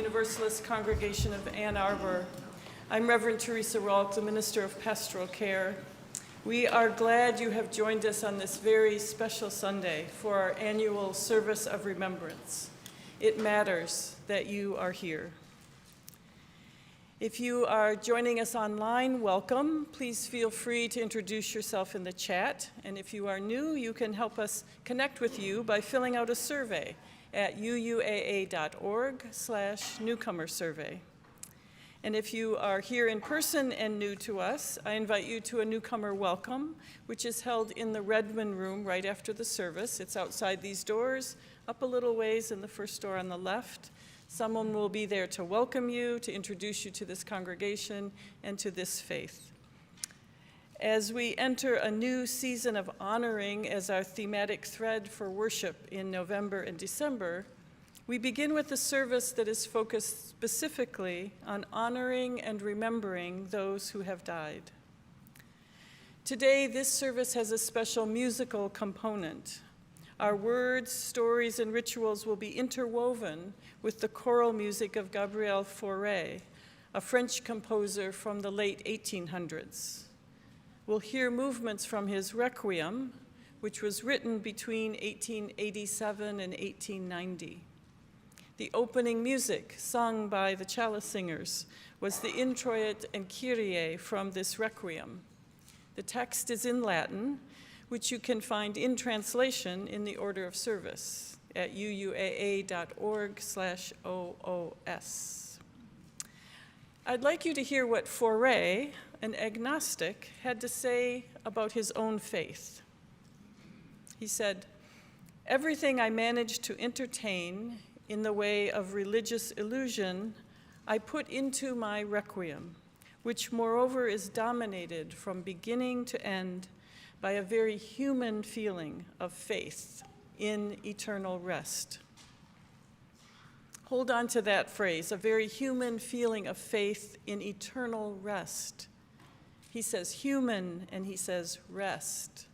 Universalist Congregation of Ann Arbor. I'm Reverend Theresa Rohlck, the Minister of Pastoral Care. We are glad you have joined us on this very special Sunday for our annual service of remembrance. It matters that you are here. If you are joining us online, welcome. Please feel free to introduce yourself in the chat. And if you are new, you can help us connect with you by filling out a survey at UUAA.org/newcomer survey. And if you are here in person and new to us, I invite you to a newcomer welcome, which is held in the Redmond room right after the service. It's outside these doors, up a little ways in the first door on the left. Someone will be there to welcome you, to introduce you to this congregation and to this faith. As we enter a new season of honoring as our thematic thread for worship in November and December, we begin with a service that is focused specifically on honoring and remembering those who have died. Today, this service has a special musical component. Our words, stories, and rituals will be interwoven with the choral music of Gabriel Fauré, a French composer from the late 1800s. We'll hear movements from his Requiem, which was written between 1887 and 1890. The opening music, sung by the Chalice Singers, was the Introit and Kyrie from this Requiem. The text is in Latin, which you can find in translation in the order of service at UUAA.org/OOS. I'd like you to hear what Fauré, an agnostic, had to say about his own faith. He said, "Everything I managed to entertain in the way of religious illusion, I put into my Requiem, which moreover is dominated from beginning to end by a very human feeling of faith in eternal rest." Hold on to that phrase, a very human feeling of faith in eternal rest. He says human and he says rest,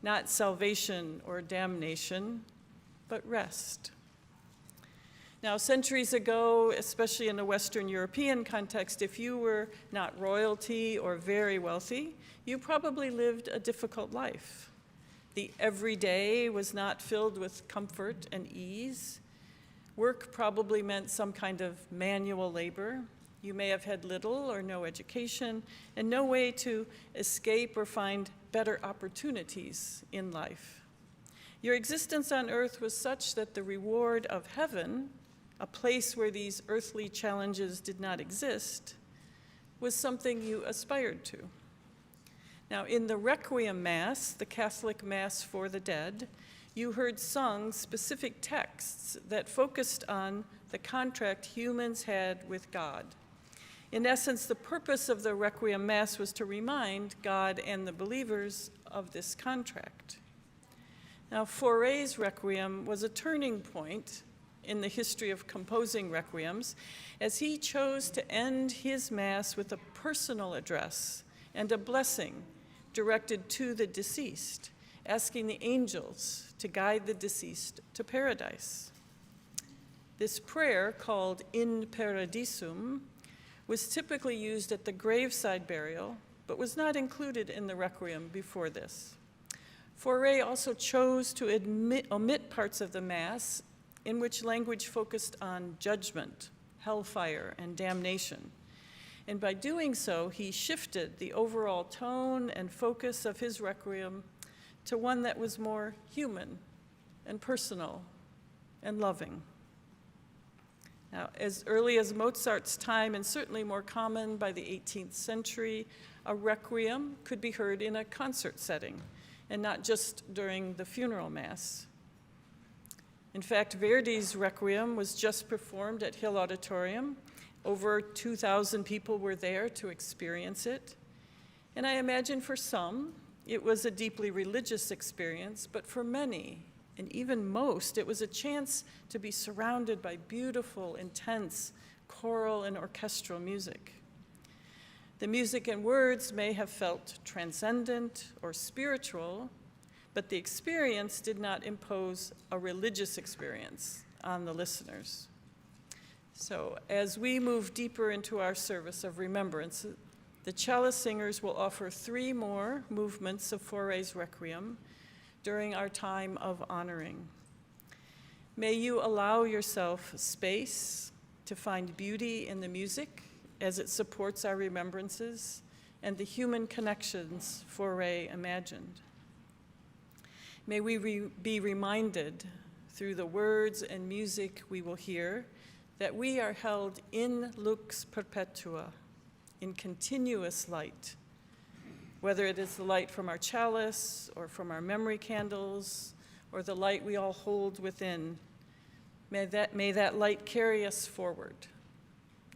not salvation or damnation, but rest. Now, centuries ago, especially in the Western European context, if you were not royalty or very wealthy, you probably lived a difficult life. The everyday was not filled with comfort and ease. Work probably meant some kind of manual labor. You may have had little or no education and no way to escape or find better opportunities in life. Your existence on earth was such that the reward of heaven, a place where these earthly challenges did not exist, was something you aspired to. Now, in the Requiem Mass, the Catholic Mass for the dead, you heard sung specific texts that focused on the contract humans had with God. In essence, the purpose of the Requiem Mass was to remind God and the believers of this contract. Now, Fauré's Requiem was a turning point in the history of composing requiems, as he chose to end his Mass with a personal address and a blessing directed to the deceased, asking the angels to guide the deceased to paradise. This prayer, called In Paradisum, was typically used at the graveside burial, but was not included in the Requiem before this. Fauré also chose to omit parts of the Mass in which language focused on judgment, hellfire, and damnation. And by doing so, he shifted the overall tone and focus of his Requiem to one that was more human and personal and loving. Now, as early as Mozart's time, and certainly more common by the 18th century, a Requiem could be heard in a concert setting, and not just during the funeral Mass. In fact, Verdi's Requiem was just performed at Hill Auditorium. Over 2,000 people were there to experience it. And I imagine for some, it was a deeply religious experience, but for many, and even most, it was a chance to be surrounded by beautiful, intense choral and orchestral music. The music and words may have felt transcendent or spiritual, but the experience did not impose a religious experience on the listeners. So as we move deeper into our service of remembrance, the Chalice Singers will offer 3 more movements of Fauré's Requiem during our time of honoring. May you allow yourself space to find beauty in the music as it supports our remembrances and the human connections Fauré imagined. May we be reminded through the words and music we will hear that we are held in lux perpetua, in continuous light, whether it is the light from our chalice or from our memory candles or the light we all hold within. May that light carry us forward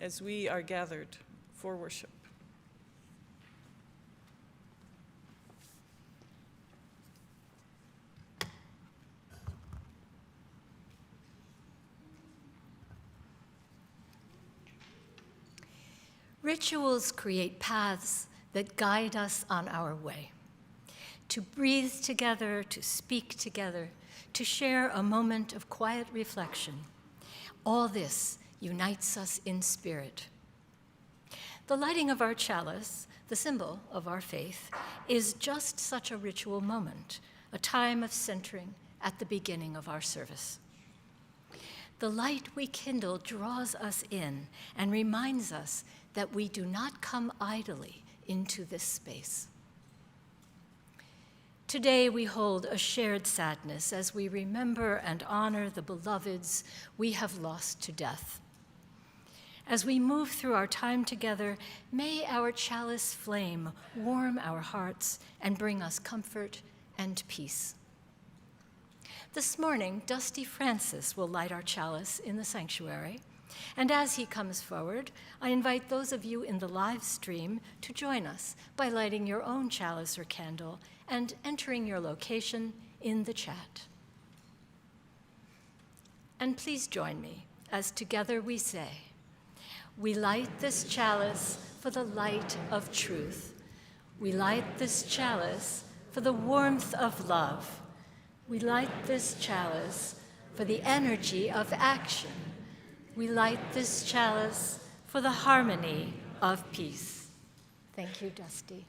as we are gathered for worship. Rituals create paths that guide us on our way. To breathe together, to speak together, to share a moment of quiet reflection, all this unites us in spirit. The lighting of our chalice, the symbol of our faith, is just such a ritual moment, a time of centering at the beginning of our service. The light we kindle draws us in and reminds us that we do not come idly into this space. Today we hold a shared sadness as we remember and honor the beloveds we have lost to death. As we move through our time together, may our chalice flame warm our hearts and bring us comfort and peace. This morning, Dusty Francis will light our chalice in the sanctuary. And as he comes forward, I invite those of you in the live stream to join us by lighting your own chalice or candle and entering your location in the chat. And please join me as together we say, we light this chalice for the light of truth. We light this chalice for the warmth of love. We light this chalice for the energy of action. We light this chalice for the harmony of peace. Thank you, Dusty.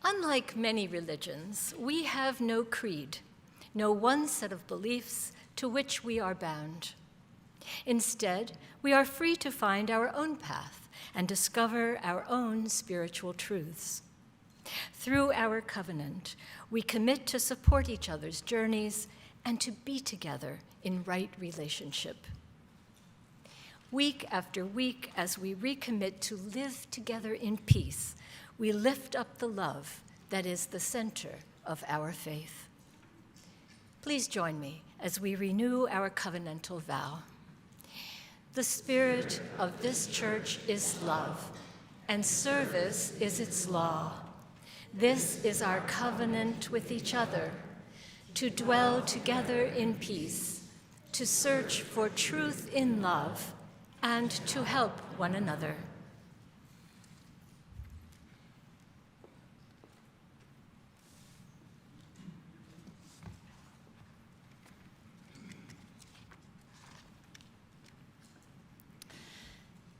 Unlike many religions, we have no creed, no one set of beliefs to which we are bound. Instead, we are free to find our own path and discover our own spiritual truths. Through our covenant, we commit to support each other's journeys and to be together in right relationship. Week after week, as we recommit to live together in peace, we lift up the love that is the center of our faith. Please join me as we renew our covenantal vow. The spirit of this church is love, and service is its law. This is our covenant with each other, to dwell together in peace, to search for truth in love, and to help one another.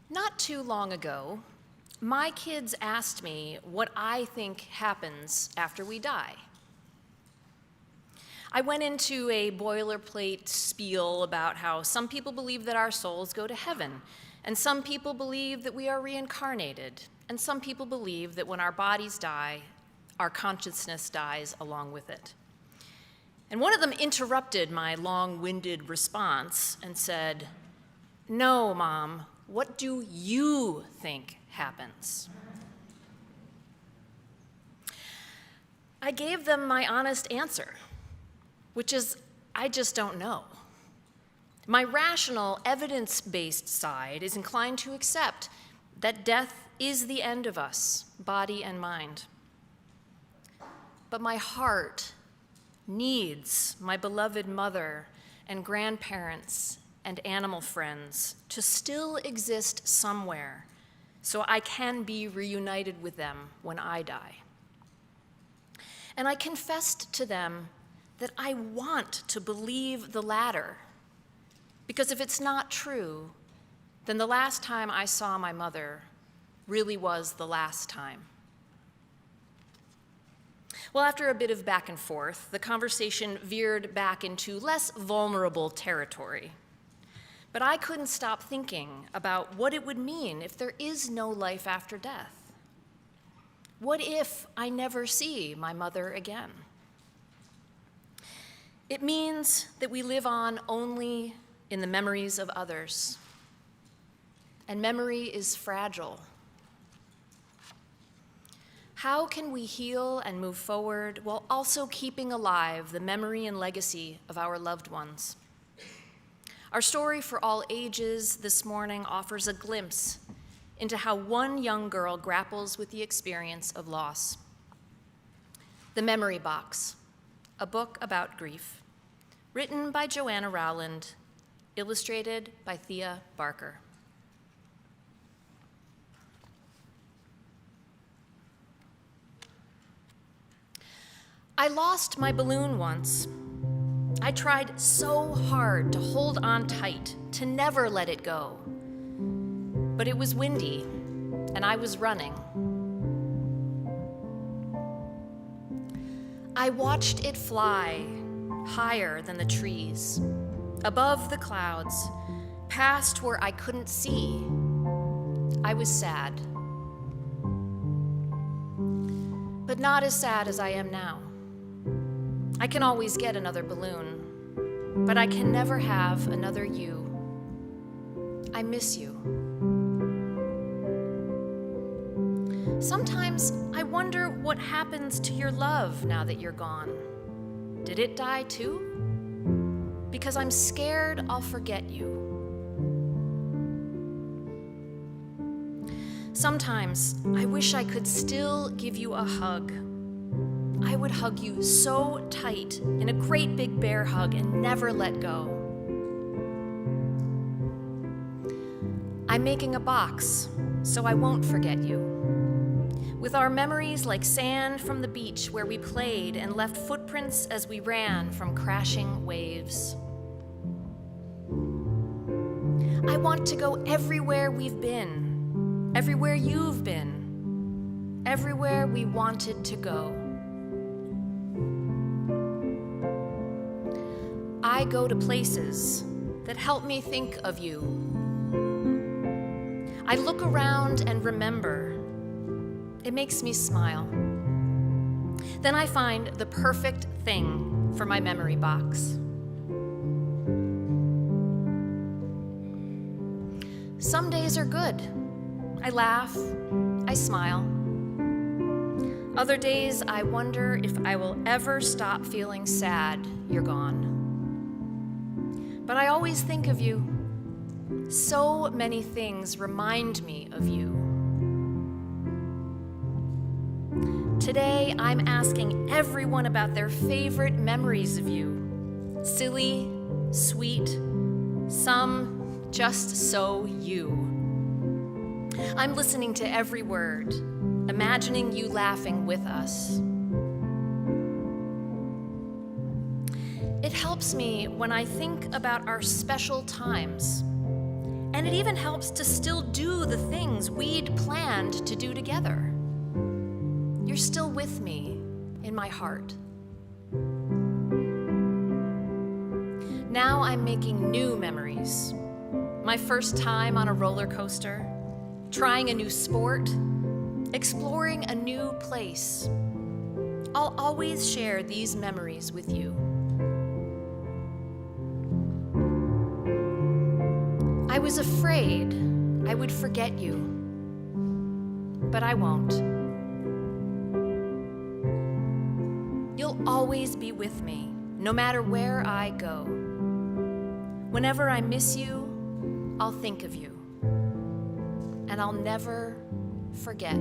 Not too long ago, my kids asked me what I think happens after we die. I went into a boilerplate spiel about how some people believe that our souls go to heaven, and some people believe that we are reincarnated, and some people believe that when our bodies die, our consciousness dies along with it. And one of them interrupted my long-winded response and said, "No, Mom, what do you think happens?" I gave them my honest answer, which is, I just don't know. My rational, evidence-based side is inclined to accept that death is the end of us, body and mind. But my heart needs my beloved mother and grandparents and animal friends to still exist somewhere so I can be reunited with them when I die. And I confessed to them that I want to believe the latter. Because if it's not true, then the last time I saw my mother really was the last time. Well, after a bit of back and forth, the conversation veered back into less vulnerable territory. But I couldn't stop thinking about what it would mean if there is no life after death. What if I never see my mother again? It means that we live on only in the memories of others. And memory is fragile. How can we heal and move forward while also keeping alive the memory and legacy of our loved ones? Our story for all ages this morning offers a glimpse into how one young girl grapples with the experience of loss. The Memory Box, a book about grief, written by Joanna Rowland, illustrated by Thea Barker. I lost my balloon once. I tried so hard to hold on tight, to never let it go. But it was windy, and I was running. I watched it fly higher than the trees, above the clouds, past where I couldn't see. I was sad. But not as sad as I am now. I can always get another balloon, but I can never have another you. I miss you. Sometimes I wonder what happens to your love now that you're gone. Did it die too? Because I'm scared I'll forget you. Sometimes I wish I could still give you a hug. I would hug you so tight in a great big bear hug and never let go. I'm making a box so I won't forget you. With our memories like sand from the beach where we played and left footprints as we ran from crashing waves. I want to go everywhere we've been, everywhere you've been, everywhere we wanted to go. I go to places that help me think of you. I look around and remember. It makes me smile. Then I find the perfect thing for my memory box. Some days are good. I laugh, I smile. Other days I wonder if I will ever stop feeling sad you're gone. But I always think of you. So many things remind me of you. Today, I'm asking everyone about their favorite memories of you. Silly, sweet, some just so you. I'm listening to every word, imagining you laughing with us. It helps me when I think about our special times. And it even helps to still do the things we'd planned to do together. You're still with me in my heart. Now I'm making new memories. My first time on a roller coaster, trying a new sport, exploring a new place. I'll always share these memories with you. I was afraid I would forget you, but I won't. You'll always be with me, no matter where I go. Whenever I miss you, I'll think of you, and I'll never forget.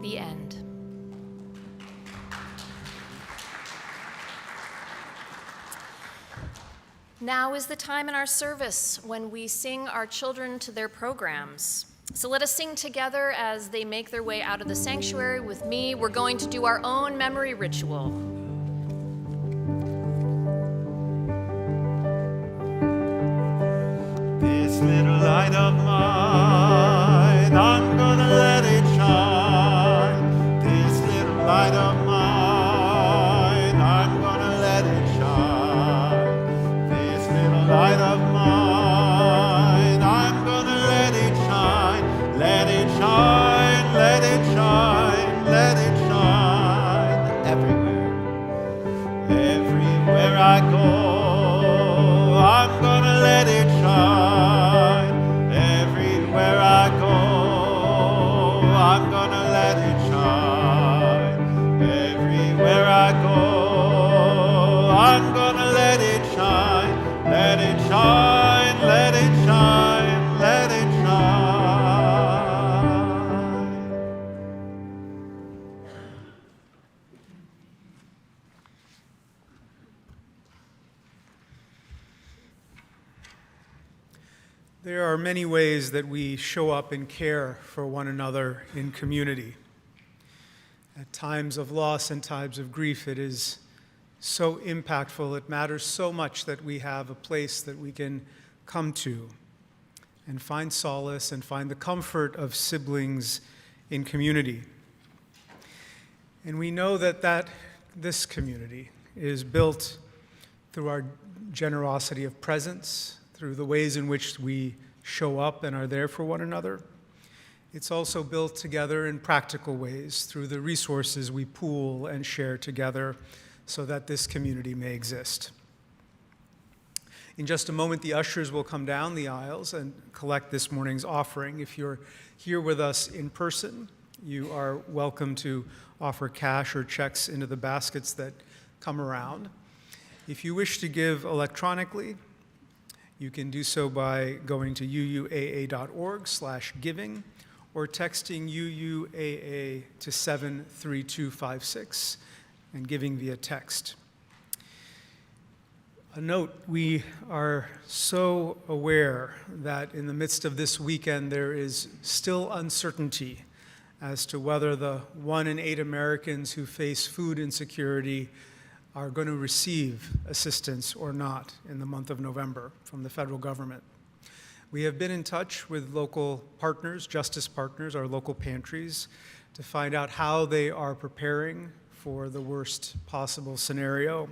The end. Now is the time in our service when we sing our children to their programs. So let us sing together as they make their way out of the sanctuary with me. We're going to do our own memory ritual. This little light of mine, I'm gonna let it shine. This little light of mine, I'm gonna let it shine. This little light of mine, I'm gonna let it shine. Let it shine, let it shine, let it shine. Everywhere, everywhere I go, I'm gonna let it shine. Everywhere I go, I'm gonna let it shine. Everywhere I go, I'm gonna let it shine. Let it shine, let it shine, let it shine. There are many ways that we show up and care for one another in community. At times of loss and times of grief, it is so impactful. It matters so much that we have a place that we can come to and find solace and find the comfort of siblings in community. And we know that this community is built through our generosity of presence, through the ways in which we show up and are there for one another. It's also built together in practical ways through the resources we pool and share together so that this community may exist. In just a moment, the ushers will come down the aisles and collect this morning's offering. If you're here with us in person, you are welcome to offer cash or checks into the baskets that come around. If you wish to give electronically, you can do so by going to uuaa.org/giving or texting UUAA to 73256 and giving via text. A note, we are so aware that in the midst of this weekend there is still uncertainty as to whether the 1 in 8 Americans who face food insecurity are going to receive assistance or not in the month of November from the federal government. We have been in touch with local partners, justice partners, our local pantries, to find out how they are preparing for the worst possible scenario.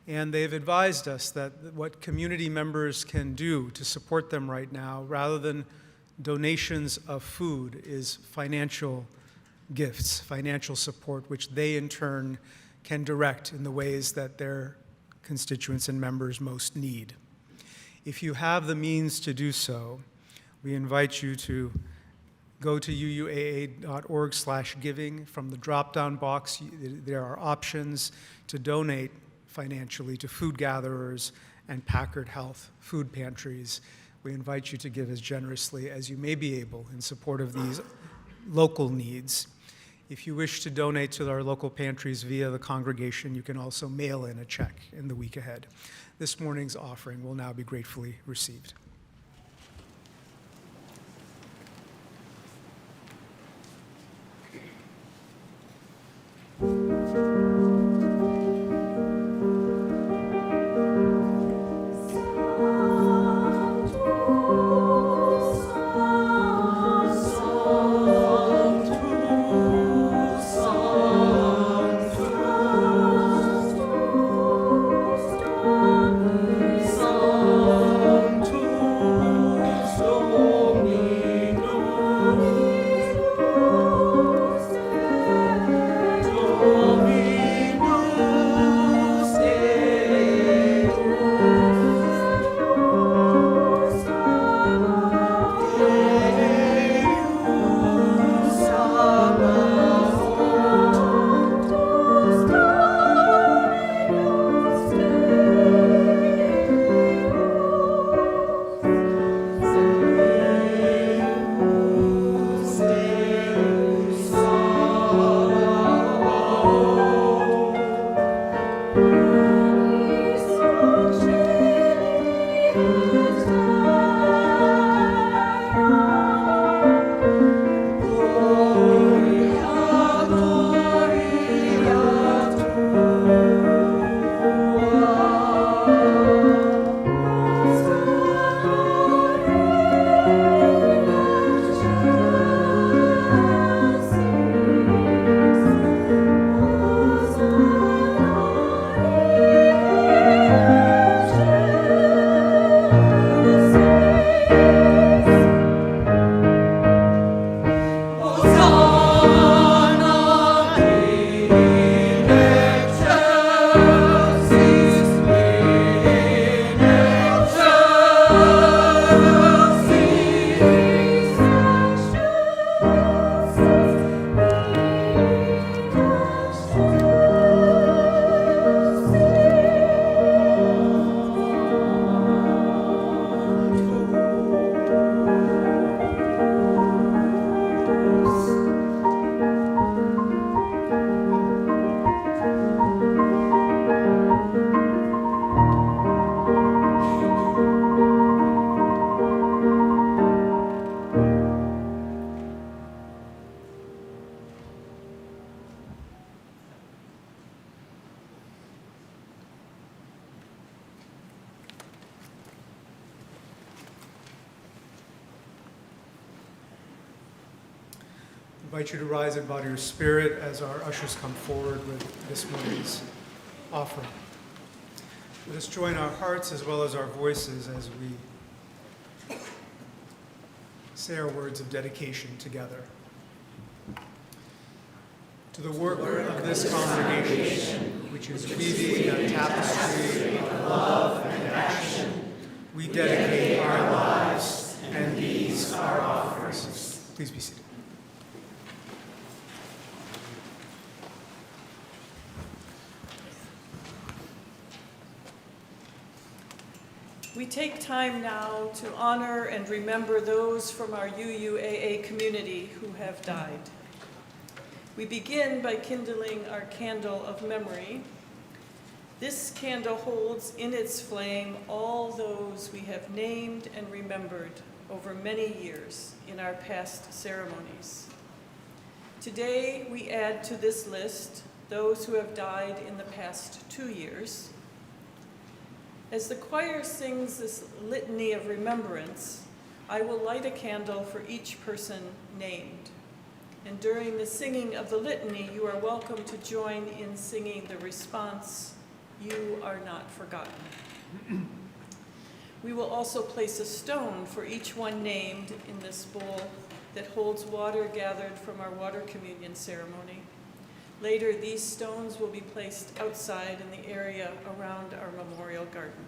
And they've advised us that what community members can do to support them right now, rather than donations of food, is financial gifts, financial support, which they in turn can direct in the ways that their constituents and members most need. If you have the means to do so, we invite you to go to uuaa.org/giving. From the drop-down box, there are options to donate financially to food gatherers and Packard Health food pantries. We invite you to give as generously as you may be able in support of these local needs. If you wish to donate to our local pantries via the congregation, you can also mail in a check in the week ahead. This morning's offering will now be gratefully received. Sanctus, invite you to rise in body or spirit as our ushers come forward with this morning's offering. Let us join our hearts as well as our voices as we say our words of dedication together. To the worker of this congregation, which is weaving a tapestry of love and action, we dedicate our lives, and these our offerings. Please be seated. We take time now to honor and remember those from our UUAA community who have died. We begin by kindling our candle of memory. This candle holds in its flame all those we have named and remembered over many years in our past ceremonies. Today, we add to this list those who have died in the past 2 years. As the choir sings this litany of remembrance, I will light a candle for each person named. And during the singing of the litany, you are welcome to join in singing the response, "You are not forgotten." We will also place a stone for each one named in this bowl that holds water gathered from our water communion ceremony. Later, these stones will be placed outside in the area around our memorial garden.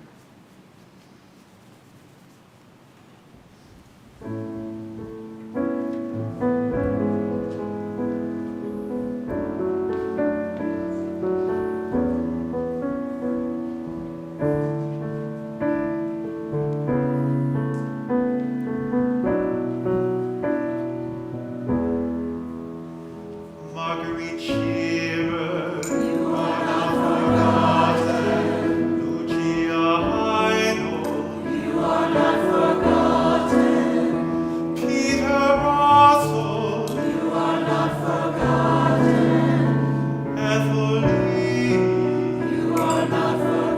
You are not forgotten.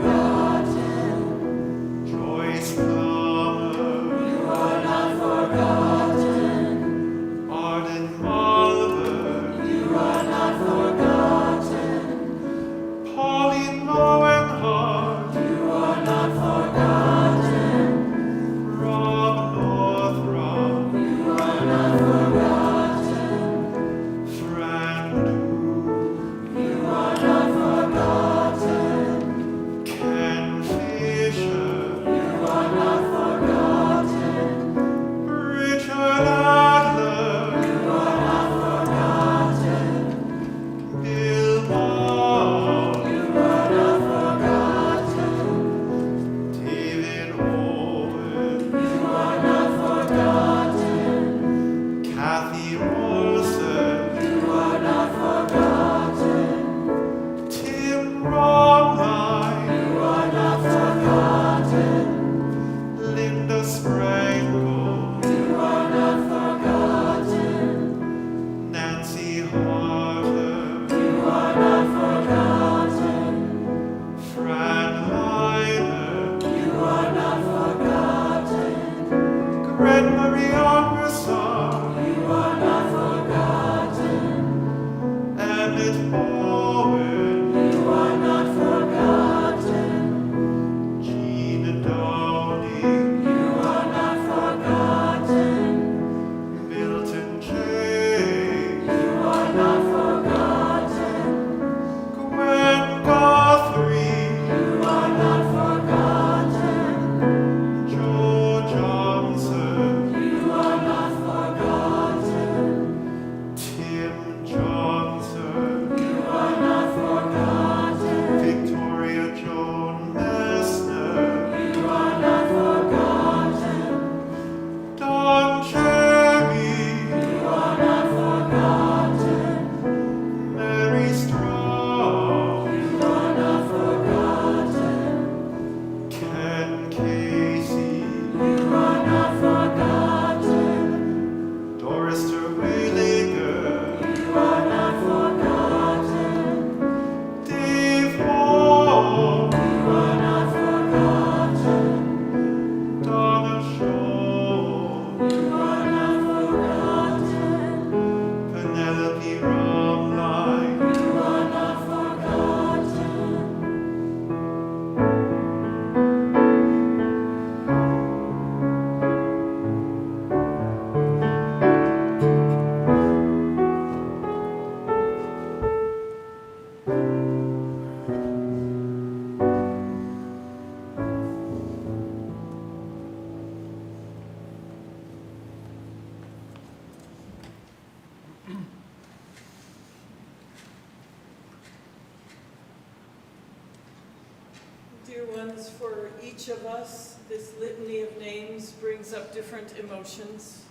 ones for each of us. This litany of names brings up different emotions.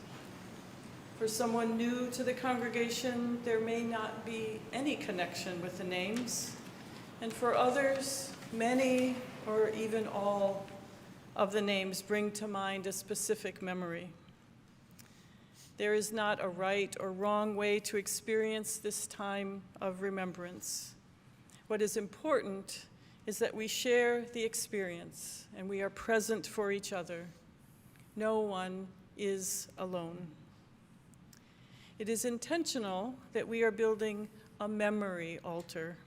For someone new to the congregation, there may not be any connection with the names. And for others, many or even all of the names bring to mind a specific memory. There is not a right or wrong way to experience this time of remembrance. What is important is that we share the experience and we are present for each other. No one is alone. It is intentional that we are building a memory altar.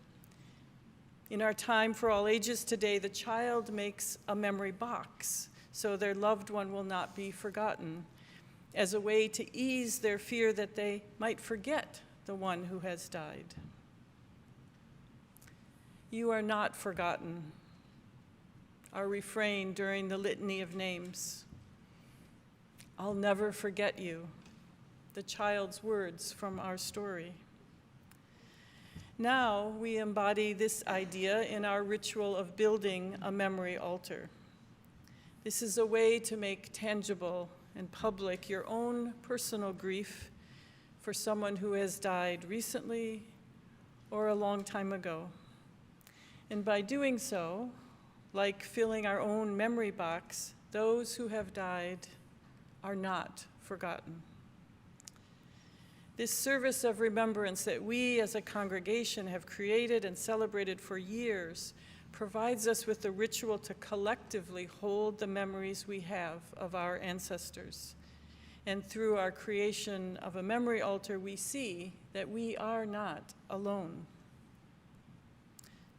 In our time for all ages today, the child makes a memory box so their loved one will not be forgotten, as a way to ease their fear that they might forget the one who has died. You are not forgotten, our refrain during the litany of names. I'll never forget you, the child's words from our story. Now we embody this idea in our ritual of building a memory altar. This is a way to make tangible and public your own personal grief for someone who has died recently or a long time ago. And by doing so, like filling our own memory box, those who have died are not forgotten. This service of remembrance that we as a congregation have created and celebrated for years provides us with the ritual to collectively hold the memories we have of our ancestors. And through our creation of a memory altar, we see that we are not alone.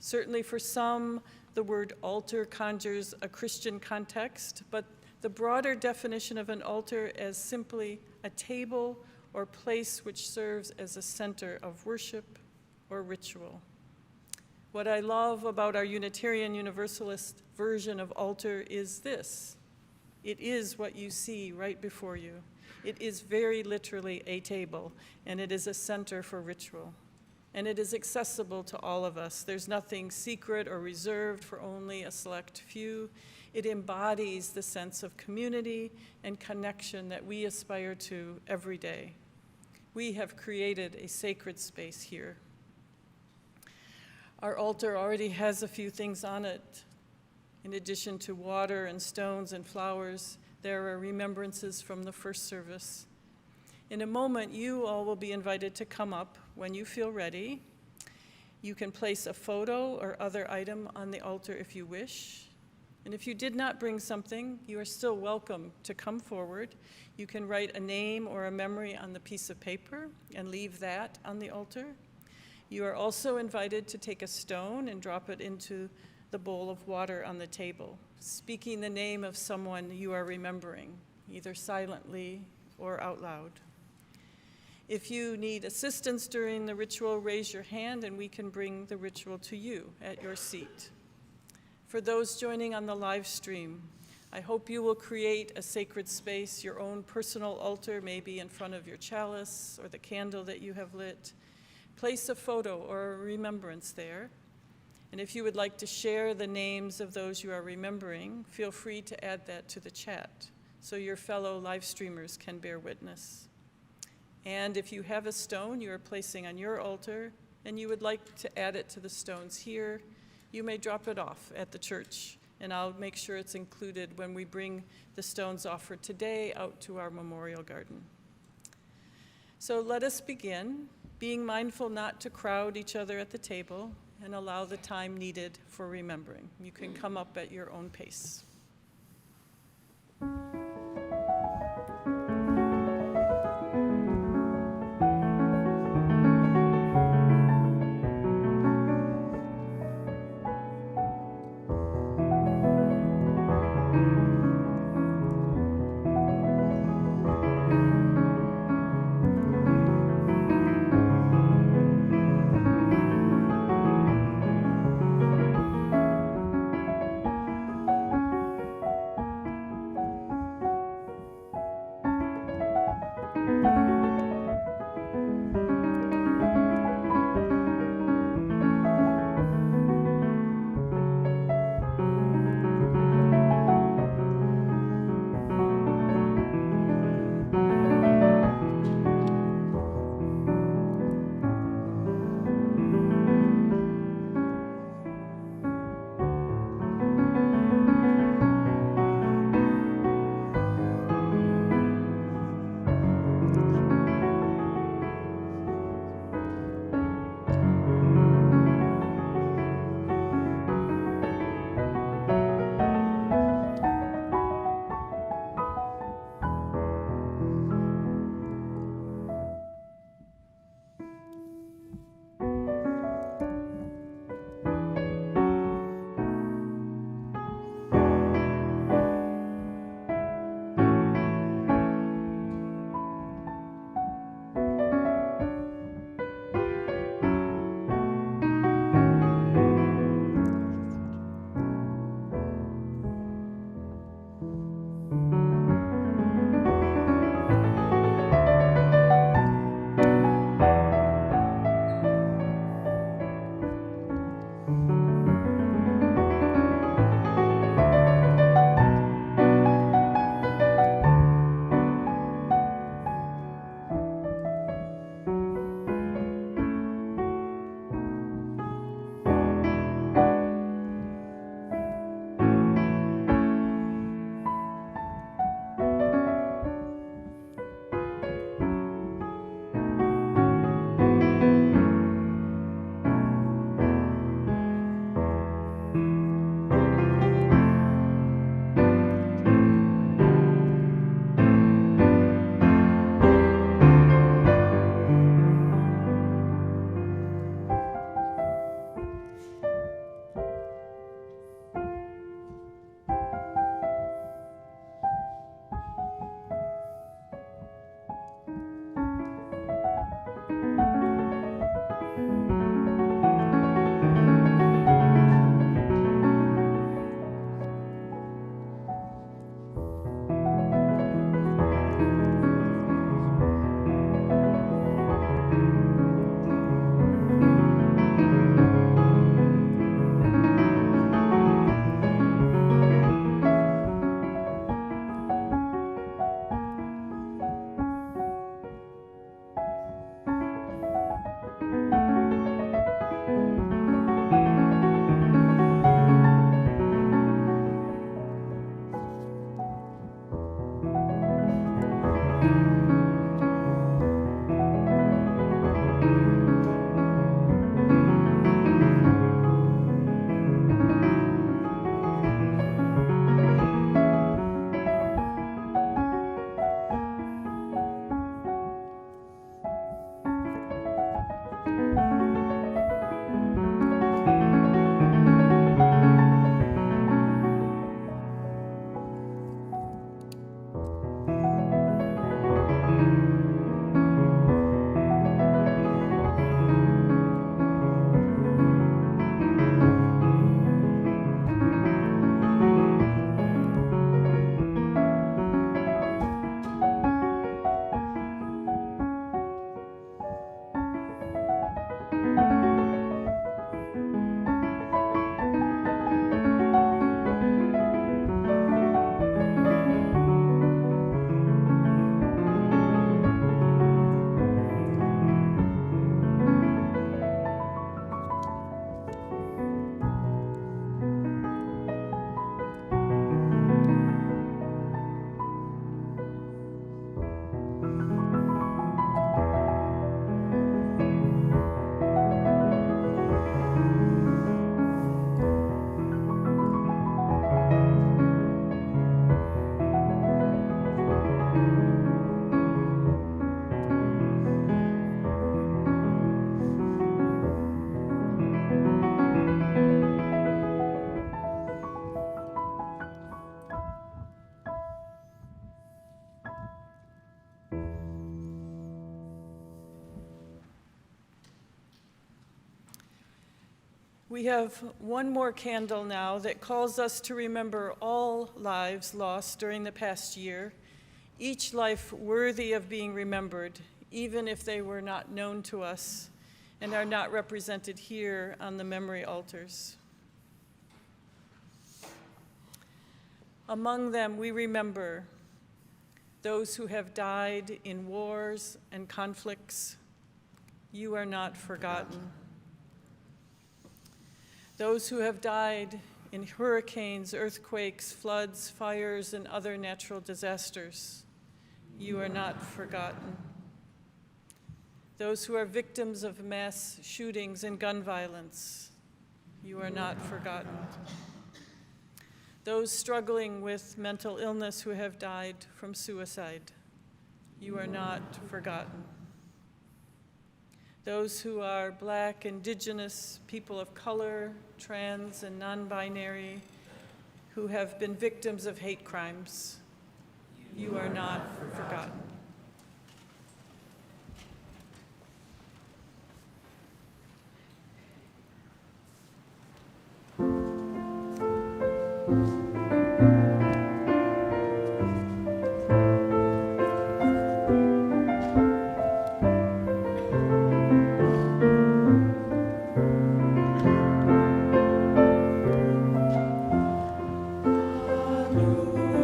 Certainly for some, the word altar conjures a Christian context, but the broader definition of an altar as simply a table or place which serves as a center of worship or ritual. What I love about our Unitarian Universalist version of altar is this. It is what you see right before you. It is very literally a table, and it is a center for ritual. And it is accessible to all of us. There's nothing secret or reserved for only a select few. It embodies the sense of community and connection that we aspire to every day. We have created a sacred space here. Our altar already has a few things on it. In addition to water and stones and flowers, there are remembrances from the first service. In a moment, you all will be invited to come up when you feel ready. You can place a photo or other item on the altar if you wish. And if you did not bring something, you are still welcome to come forward. You can write a name or a memory on the piece of paper and leave that on the altar. You are also invited to take a stone and drop it into the bowl of water on the table, speaking the name of someone you are remembering, either silently or out loud. If you need assistance during the ritual, raise your hand and we can bring the ritual to you at your seat. For those joining on the live stream, I hope you will create a sacred space, your own personal altar, maybe in front of your chalice or the candle that you have lit. Place a photo or a remembrance there. And if you would like to share the names of those you are remembering, feel free to add that to the chat so your fellow live streamers can bear witness. And if you have a stone you are placing on your altar and you would like to add it to the stones here, you may drop it off at the church, and I'll make sure it's included when we bring the stones offered today out to our memorial garden. So let us begin, being mindful not to crowd each other at the table and allow the time needed for remembering. You can come up at your own pace. We have one more candle now that calls us to remember all lives lost during the past year, each life worthy of being remembered, even if they were not known to us and are not represented here on the memory altars. Among them, we remember those who have died in wars and conflicts. You are not forgotten. Those who have died in hurricanes, earthquakes, floods, fires, and other natural disasters. You are not forgotten. Those who are victims of mass shootings and gun violence. You are not forgotten. Those struggling with mental illness who have died from suicide. You are not forgotten. Those who are Black, Indigenous, people of color, trans, and non-binary, who have been victims of hate crimes. You are not forgotten.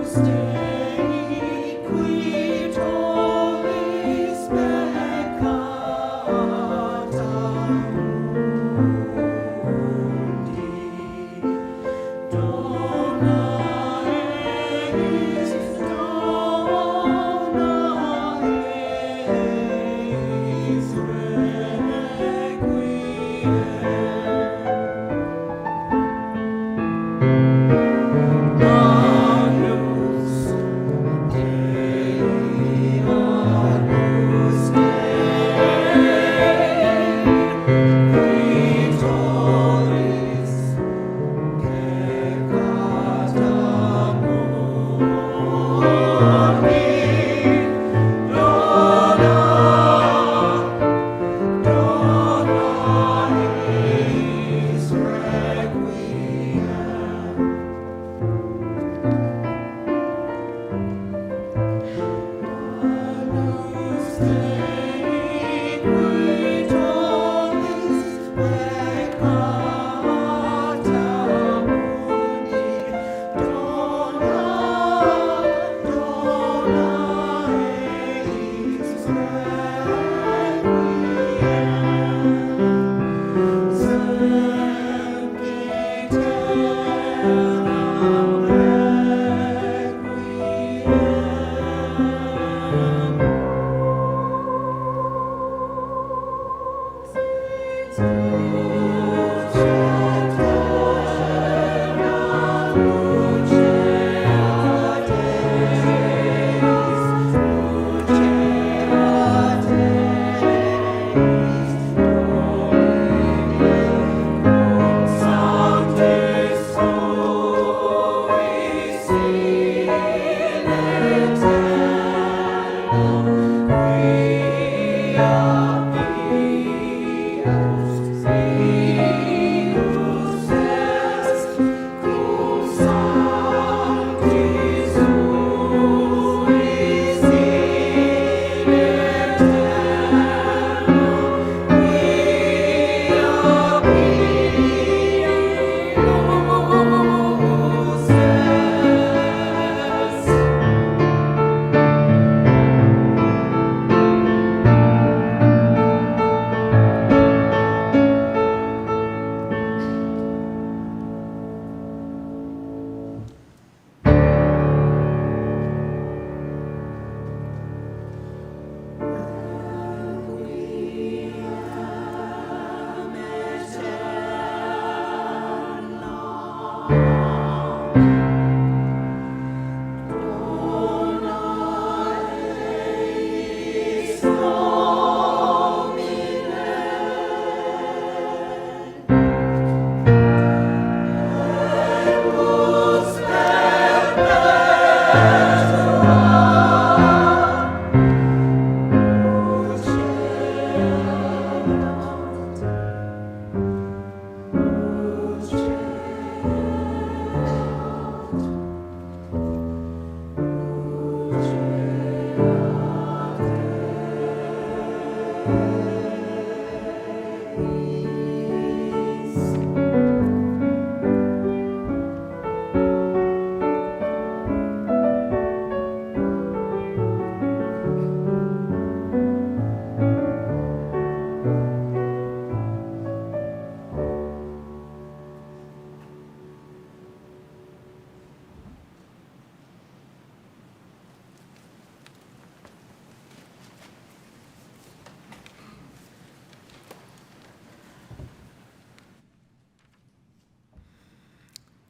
Stay qui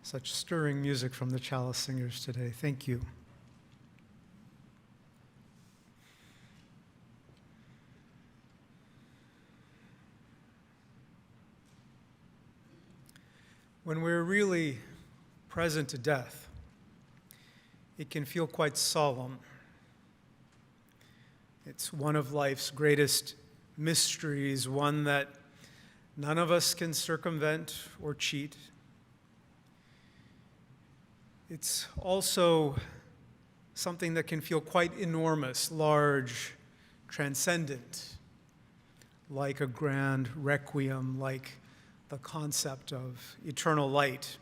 Such stirring music from the Chalice Singers today. Thank you. When we're really present to death, it can feel quite solemn. It's one of life's greatest mysteries, one that none of us can circumvent or cheat. It's also something that can feel quite enormous, large, transcendent, like a grand requiem, like the concept of eternal light.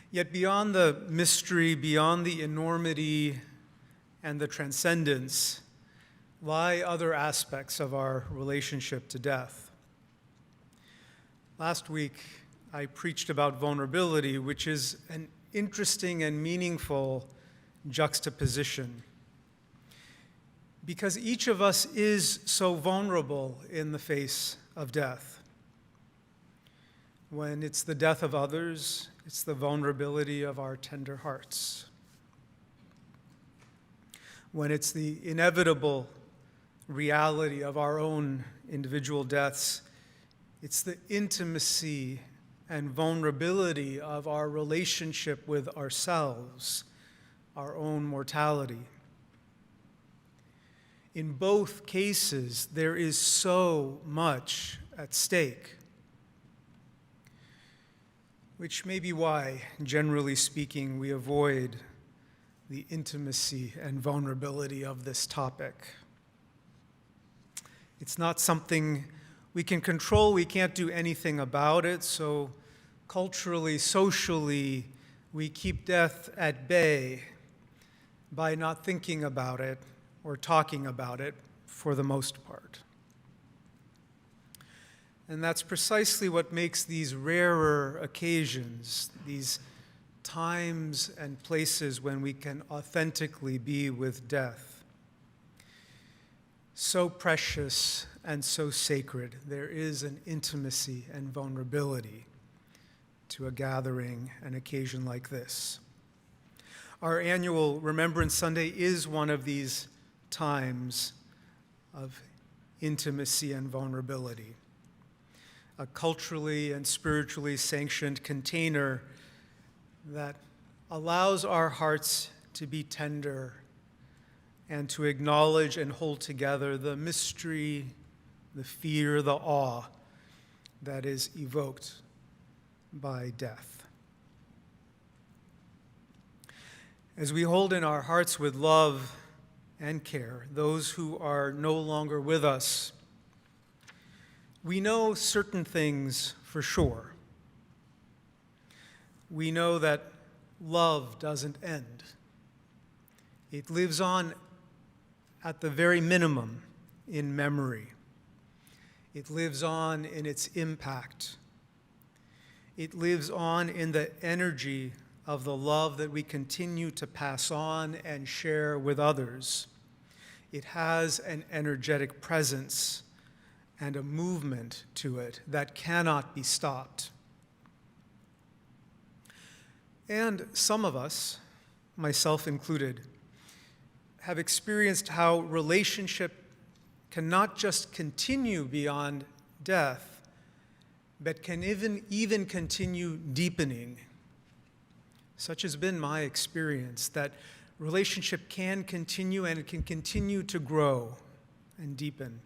Yet beyond the mystery, beyond the enormity and the transcendence, lie other aspects of our relationship to death. Last week, I preached about vulnerability, which is an interesting and meaningful juxtaposition, because each of us is so vulnerable in the face of death. When it's the death of others, it's the vulnerability of our tender hearts. When it's the inevitable reality of our own individual deaths, it's the intimacy and vulnerability of our relationship with ourselves, our own mortality. In both cases, there is so much at stake, which may be why, generally speaking, we avoid the intimacy and vulnerability of this topic. It's not something we can control. We can't do anything about it. So culturally, socially, we keep death at bay by not thinking about it or talking about it for the most part. And that's precisely what makes these rarer occasions, these times and places when we can authentically be with death, so precious and so sacred. There is an intimacy and vulnerability to a gathering, an occasion like this. Our annual Remembrance Sunday is one of these times of intimacy and vulnerability, a culturally and spiritually sanctioned container that allows our hearts to be tender and to acknowledge and hold together the mystery, the fear, the awe that is evoked by death. As we hold in our hearts with love and care those who are no longer with us, we know certain things for sure. We know that love doesn't end. It lives on at the very minimum in memory. It lives on in its impact. It lives on in the energy of the love that we continue to pass on and share with others. It has an energetic presence and a movement to it that cannot be stopped. And some of us, myself included, have experienced how relationship can not just continue beyond death, but can even continue deepening. Such has been my experience, that relationship can continue and it can continue to grow and deepen.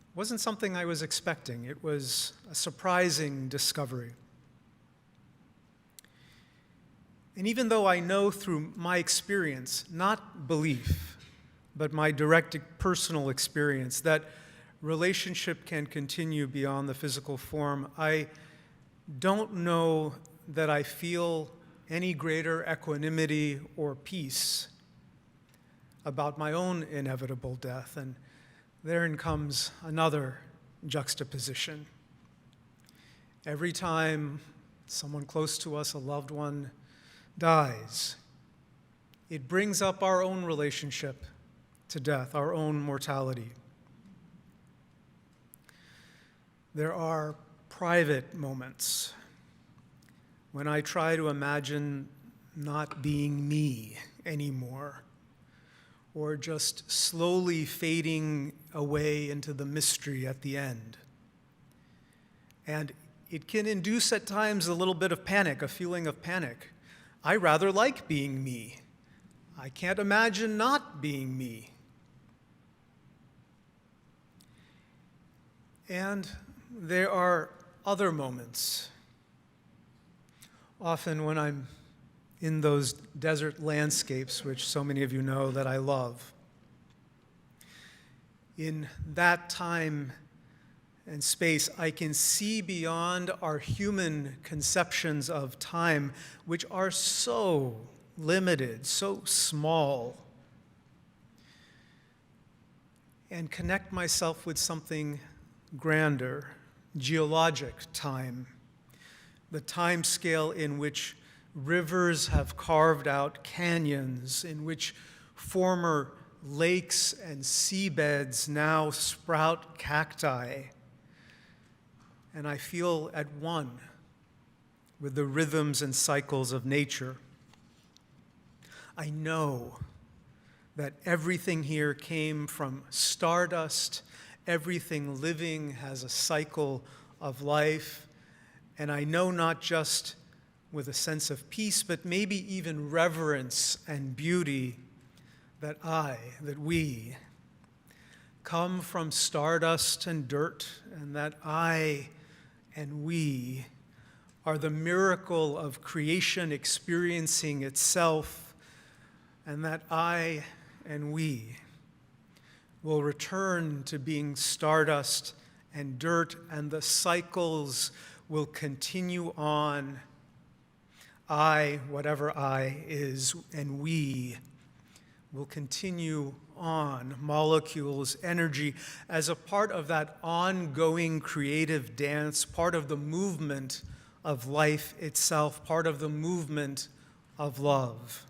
It wasn't something I was expecting. It was a surprising discovery. And even though I know through my experience, not belief, but my direct personal experience, that relationship can continue beyond the physical form, I don't know that I feel any greater equanimity or peace about my own inevitable death. And therein comes another juxtaposition. Every time someone close to us, a loved one, dies, it brings up our own relationship to death, our own mortality. There are private moments when I try to imagine not being me anymore, or just slowly fading away into the mystery at the end. And it can induce at times a little bit of panic, a feeling of panic. I rather like being me. I can't imagine not being me. And there are other moments. Often when I'm in those desert landscapes, which so many of you know that I love, in that time and space, I can see beyond our human conceptions of time, which are so limited, so small, and connect myself with something grander, geologic time, the time scale in which rivers have carved out canyons, in which former lakes and seabeds now sprout cacti. And I feel at one with the rhythms and cycles of nature. I know that everything here came from stardust. Everything living has a cycle of life. And I know not just with a sense of peace, but maybe even reverence and beauty that we come from stardust and dirt, and that I and we are the miracle of creation experiencing itself, and that I and we will return to being stardust and dirt, and the cycles will continue on. I, whatever I is, and we will continue on, molecules, energy, as a part of that ongoing creative dance, part of the movement of life itself, part of the movement of love.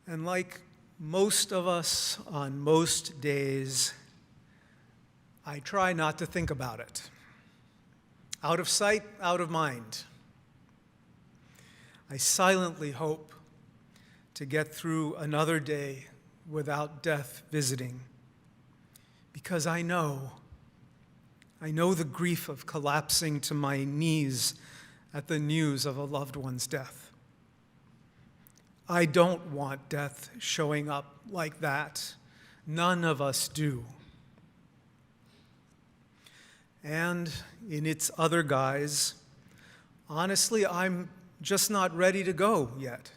And like most of us on most days, I try not to think about it. Out of sight, out of mind. I silently hope to get through another day without death visiting, because I know the grief of collapsing to my knees at the news of a loved one's death. I don't want death showing up like that. None of us do. And in its other guise, honestly, I'm just not ready to go yet.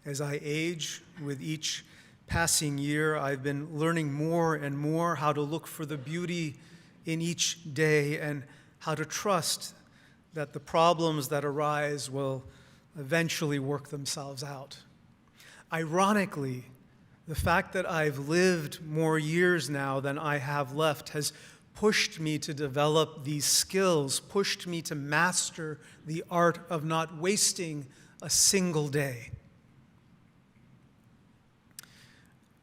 As I age with each passing year, I've been learning more and more how to look for the beauty in each day and how to trust that the problems that arise will eventually work themselves out. Ironically, the fact that I've lived more years now than I have left has pushed me to develop these skills, pushed me to master the art of not wasting a single day.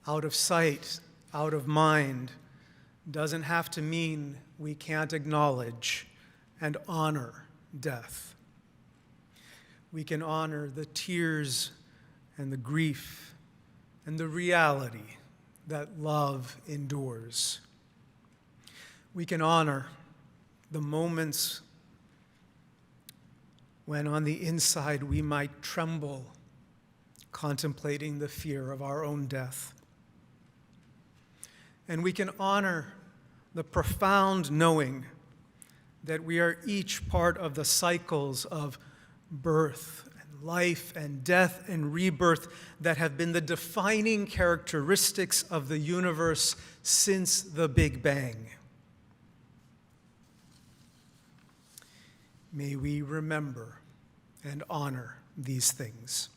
Out of sight, out of mind, doesn't have to mean we can't acknowledge and honor death. We can honor the tears and the grief and the reality that love endures. We can honor the moments when on the inside we might tremble, contemplating the fear of our own death. And we can honor the profound knowing that we are each part of the cycles of birth and life and death and rebirth that have been the defining characteristics of the universe since the Big Bang. May we remember and honor these things.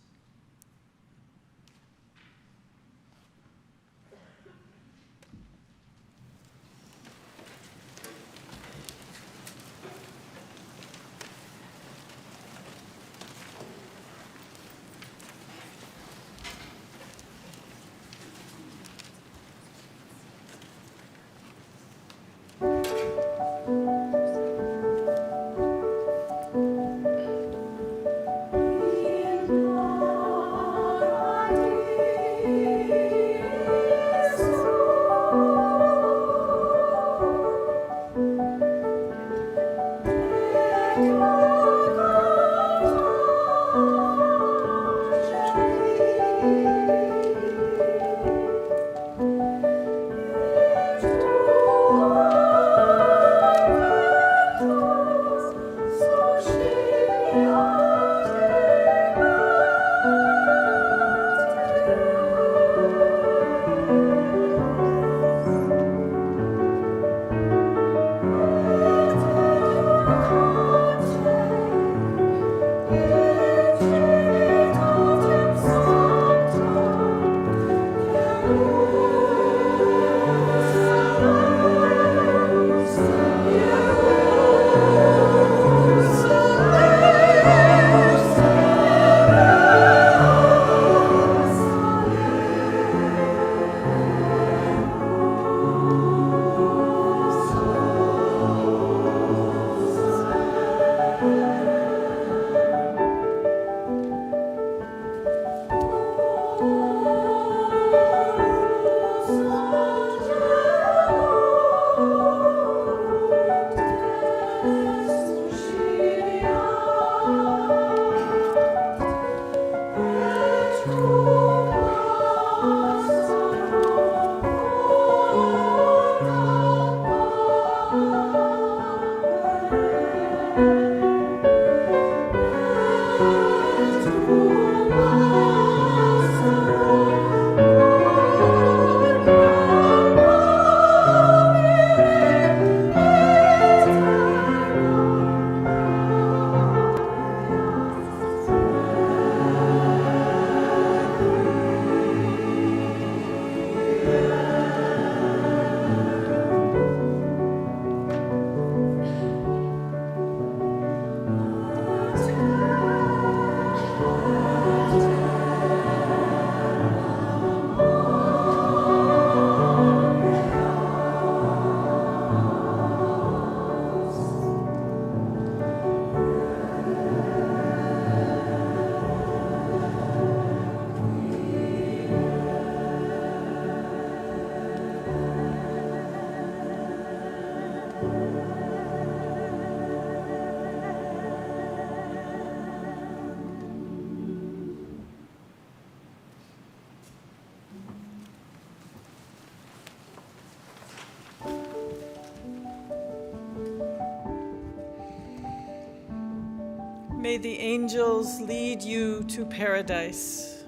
May the angels lead you to paradise.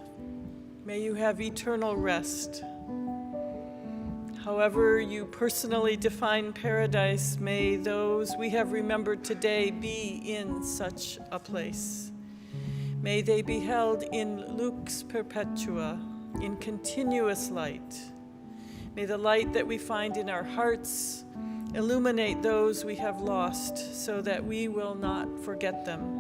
May you have eternal rest. However you personally define paradise, may those we have remembered today be in such a place. May they be held in lux perpetua, in continuous light. May the light that we find in our hearts illuminate those we have lost so that we will not forget them.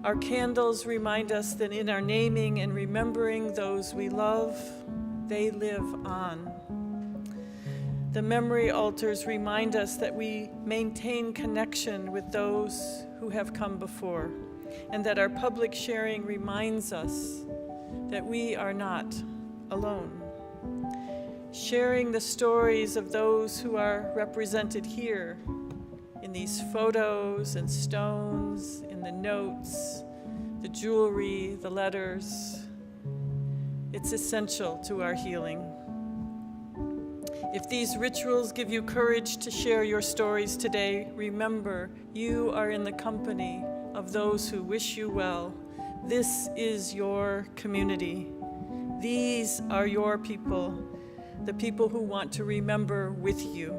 Our candles remind us that in our naming and remembering those we love, they live on. The memory altars remind us that we maintain connection with those who have come before, and that our public sharing reminds us that we are not alone. Sharing the stories of those who are represented here in these photos and stones, in the notes, the jewelry, the letters, it's essential to our healing. If these rituals give you courage to share your stories today, remember you are in the company of those who wish you well. This is your community. These are your people, the people who want to remember with you.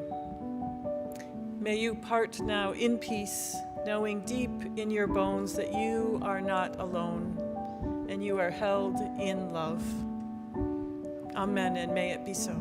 May you part now in peace, knowing deep in your bones that you are not alone and you are held in love. Amen, and may it be so.